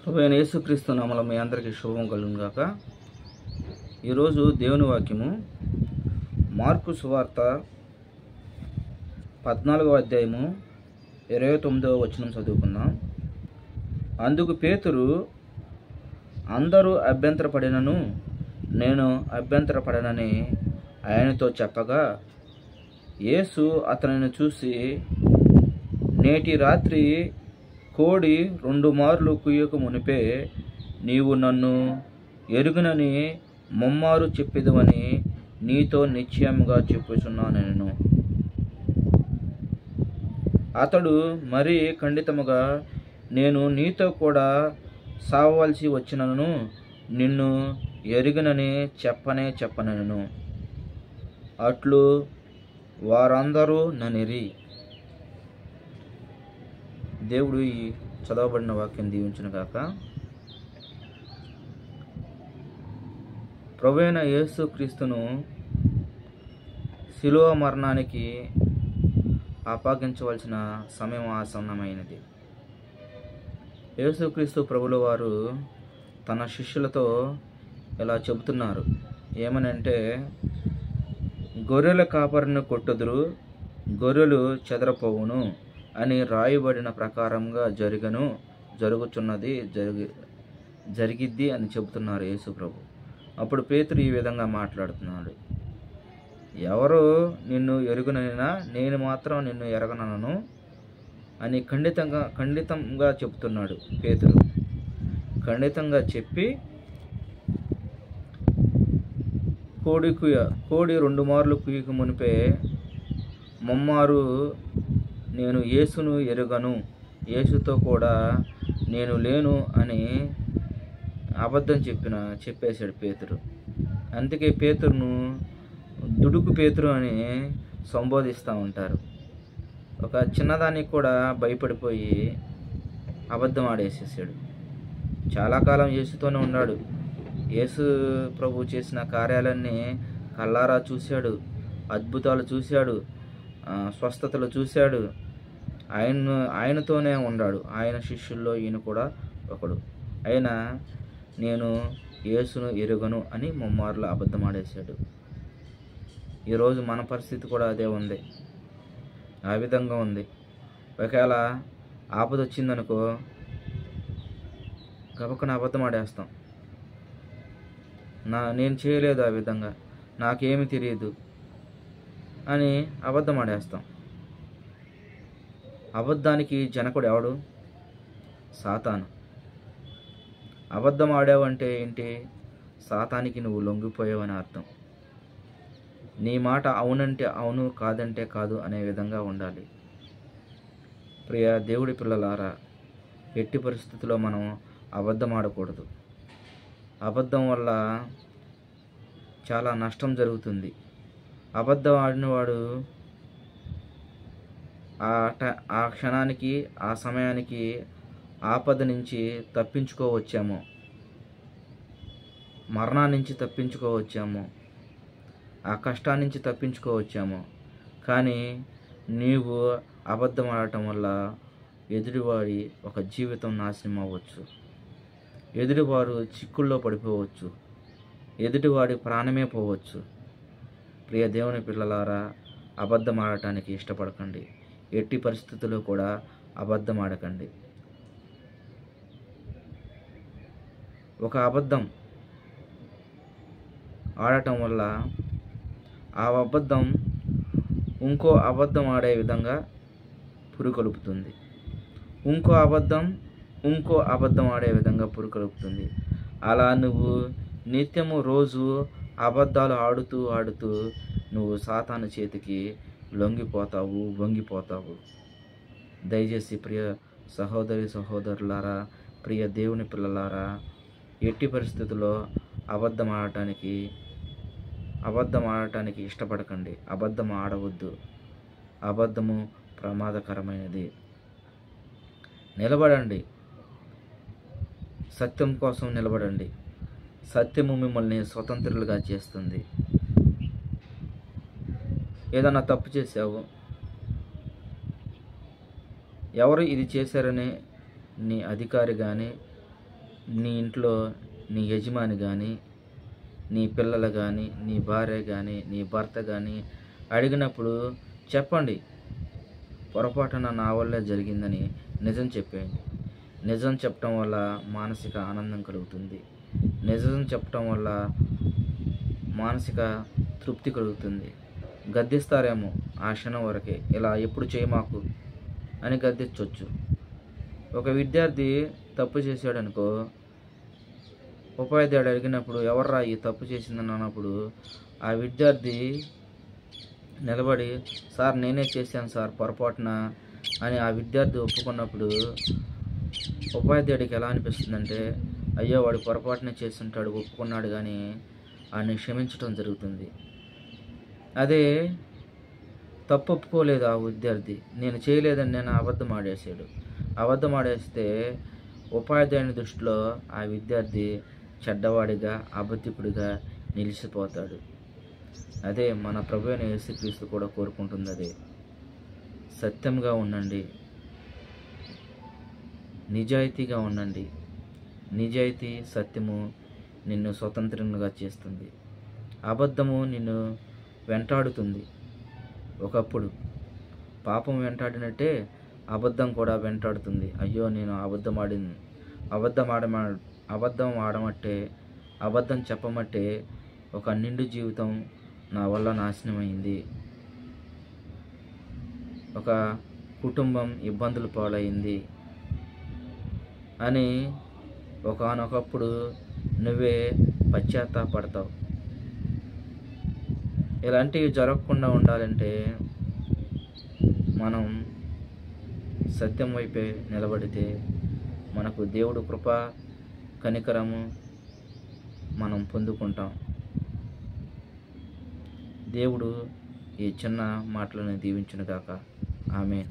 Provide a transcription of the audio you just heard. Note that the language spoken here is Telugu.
ప్రభువైన యేసుక్రీస్తు నామములో మీ అందరికీ శుభం కలుగును గాక. ఈరోజు దేవుని వాక్యము మార్కు సువార్త 14వ అధ్యాయము 29వ వచనం చదువుకుందాం. అందుకు పేతురు, అందరూ అభ్యంతరపడినను నేను అభ్యంతరపడనని ఆయనతో చెప్పగా, యేసు అతనిని చూసి, నేటి రాత్రి కోడి 2 మార్లు కుయ్యక మునిపే నీవు నన్ను ఎరుగునని ముమ్మారు చెప్పెదవని నీతో నిశ్చయముగా చెప్పుచున్నాను. అతడు మరీ ఖండితముగా, నేను నీతో కూడా సావవలసి వచ్చినను నిన్ను ఎరుగునని చెప్పనెను. అట్లు వారందరూ ననిరి. దేవుడు ఈ చదవబడిన వాక్యం దీవించును గాక. ప్రభువైన యేసుక్రీస్తును శిలువ మరణానికి అప్పగించవలసిన సమయం ఆసన్నమైనది. యేసుక్రీస్తు ప్రభుల వారు తన శిష్యులతో ఇలా చెబుతున్నారు. ఏమనంటే, గొర్రెల కాపరిని కొట్టుదురు, గొర్రెలు చెదరపోవును అని రాయబడిన ప్రకారంగా జరుగుతున్నది జరిగిద్ది అని చెబుతున్నారు యేసు ప్రభు. అప్పుడు పేతురు ఈ విధంగా మాట్లాడుతున్నాడు. ఎవరు నిన్ను ఎరుగునైనా నేను మాత్రం నిన్ను ఎరగనను అని ఖండితంగా చెబుతున్నాడు పేతురు. ఖండితంగా చెప్పి, కోడి 2 మార్లు కుయ్యక మునిపే ముమ్మారు నేను యేసును ఎరుగను, యేసుతో కూడా నేను లేను అని అబద్ధం చెప్పేశాడు పేతురు. అందుకే పేతురును దుడుకు పేతురు అని సంబోధిస్తూ ఉంటారు. ఒక చిన్నదానికి కూడా భయపడిపోయి అబద్ధం ఆడేసేసాడు. చాలా కాలం యేసుతోనే ఉన్నాడు. యేసు ప్రభు చేసిన కార్యాలన్నీ కళ్ళారా చూశాడు, అద్భుతాలు చూశాడు, స్వస్థతలు చూశాడు. ఆయనతోనే ఉన్నాడు. ఆయన శిష్యుల్లో ఈయన కూడా ఒకడు. అయినా నేను యేసును ఎరుగను అని ముమ్మార్లు అబద్ధం ఆడేశాడు. ఈరోజు మన పరిస్థితి కూడా అదే ఉంది, ఆ విధంగా ఉంది. ఒకవేళ ఆపద వచ్చిందనుకో, గబక్కన అబద్ధం ఆడేస్తాం. నేను చేయలేదు, ఆ విధంగా నాకేమి తెలియదు అని అబద్ధం ఆడేస్తాం. అబద్ధానికి జనకుడు ఎవడు? సాతాను. అబద్ధం ఆడావంటే ఏంటి? సాతానికి నువ్వు లొంగిపోయావని అర్థం. నీ మాట అవునంటే అవును, కాదంటే కాదు అనే విధంగా ఉండాలి. ప్రియ దేవుడి పిల్లలారా, ఎట్టి పరిస్థితుల్లో మనం అబద్ధం ఆడకూడదు. అబద్ధం వల్ల చాలా నష్టం జరుగుతుంది. అబద్ధం ఆడినవాడు ఆ క్షణానికి, ఆ సమయానికి ఆపద నుంచి తప్పించుకోవచ్చాము, మరణాన్నించి తప్పించుకోవచ్చాము, ఆ కష్టాన్నించి తప్పించుకోవచ్చాము. కానీ నీవు అబద్ధం ఆడటం వల్ల ఎదుటివాడి ఒక జీవితం నాశనం అవ్వచ్చు, ఎదుటివారు చిక్కుల్లో పడిపోవచ్చు, ఎదుటివాడి ప్రాణమే పోవచ్చు. ప్రియ దేవుని పిల్లలారా, అబద్ధం ఆడటానికి ఇష్టపడకండి. ఎట్టి పరిస్థితుల్లో కూడా అబద్ధం ఆడకండి. ఒక అబద్ధం ఆడటం వల్ల ఆ అబద్ధం ఇంకో అబద్ధం ఆడే విధంగా పురుకొలుపుతుంది. ఇంకో అబద్ధం ఆడే విధంగా పురుకొలుపుతుంది. అలా నువ్వు నిత్యము రోజు అబద్ధాలు ఆడుతూ నువ్వు సాతాను చేతికి వంగిపోతావు. దయచేసి ప్రియ సహోదరులారా, ప్రియ దేవుని పిల్లలారా, ఎట్టి పరిస్థితుల్లో అబద్ధం ఆడటానికి ఇష్టపడకండి. అబద్ధం ఆడవద్దు. అబద్ధము ప్రమాదకరమైనది. నిలబడండి, సత్యం కోసం నిలబడండి. సత్యము మిమ్మల్ని స్వతంత్రులుగా చేస్తుంది. ఏదన్నా తప్పు చేసావు, ఎవరు ఇది చేశారని నీ అధికారి కానీ నీ ఇంట్లో నీ యజమాని కానీ, నీ పిల్లలు కానీ, నీ భార్య కానీ, నీ భర్త కానీ అడిగినప్పుడు చెప్పండి, పొరపాటున నా వల్లే జరిగిందని నిజం చెప్పేయండి. నిజం చెప్పటం వల్ల మానసిక ఆనందం కలుగుతుంది. నిజం చెప్పటం వల్ల మానసిక తృప్తి కలుగుతుంది. గద్దిస్తారేమో ఆ క్షణం వరకే, ఇలా ఎప్పుడు చేయమాకు అని గద్దించవచ్చు. ఒక విద్యార్థి తప్పు చేశాడనుకో, ఉపాధ్యాయుడు అడిగినప్పుడు ఎవర్రా ఈ తప్పు చేసిందని అన్నప్పుడు ఆ విద్యార్థి నిలబడి, సార్ నేనే చేశాను సార్ పొరపాటున అని ఆ విద్యార్థి ఒప్పుకున్నప్పుడు ఉపాధ్యాయుడికి ఎలా అనిపిస్తుందంటే, అయ్యో వాడు పొరపాటునే చేస్తుంటాడు, ఒప్పుకున్నాడు కానీ ఆయన్ని క్షమించడం జరుగుతుంది. అదే తప్పు ఒప్పుకోలేదు ఆ విద్యార్థి, నేను చేయలేదని నేను అబద్ధం ఆడేసాడు. అబద్ధం ఆడేస్తే ఉపాధ్యాయుని దృష్టిలో ఆ విద్యార్థి చెడ్డవాడిగా, అబద్ధికుడిగా నిలిచిపోతాడు. అదే మన ప్రభువైన యేసుక్రీస్తు కూడా కోరుకుంటుంది. అదే సత్యంగా ఉండండి, నిజాయితీగా ఉండండి. నిజాయితీ, సత్యము నిన్ను స్వతంత్రంగా చేస్తుంది. అబద్ధము నిన్ను వెంటాడుతుంది. ఒకప్పుడు పాపం వెంటాడినట్టే అబద్ధం కూడా వెంటాడుతుంది. అయ్యో నేను అబద్ధం ఆడమట్టే, అబద్ధం చెప్పమట్టే ఒక నిండు జీవితం నా వల్ల నాశనమైంది, ఒక కుటుంబం ఇబ్బందులు పాలైంది అని ఒకానొకప్పుడు నువ్వే పశ్చాత్తాపడతావు. ఇలాంటివి జరగకుండా ఉండాలంటే మనం సత్యం వైపే నిలబడితే మనకు దేవుడు కృప, కనికరము మనం పొందుకుంటాం. దేవుడు ఈ చిన్న మాటలను దీవించును గాక. ఆమేన్.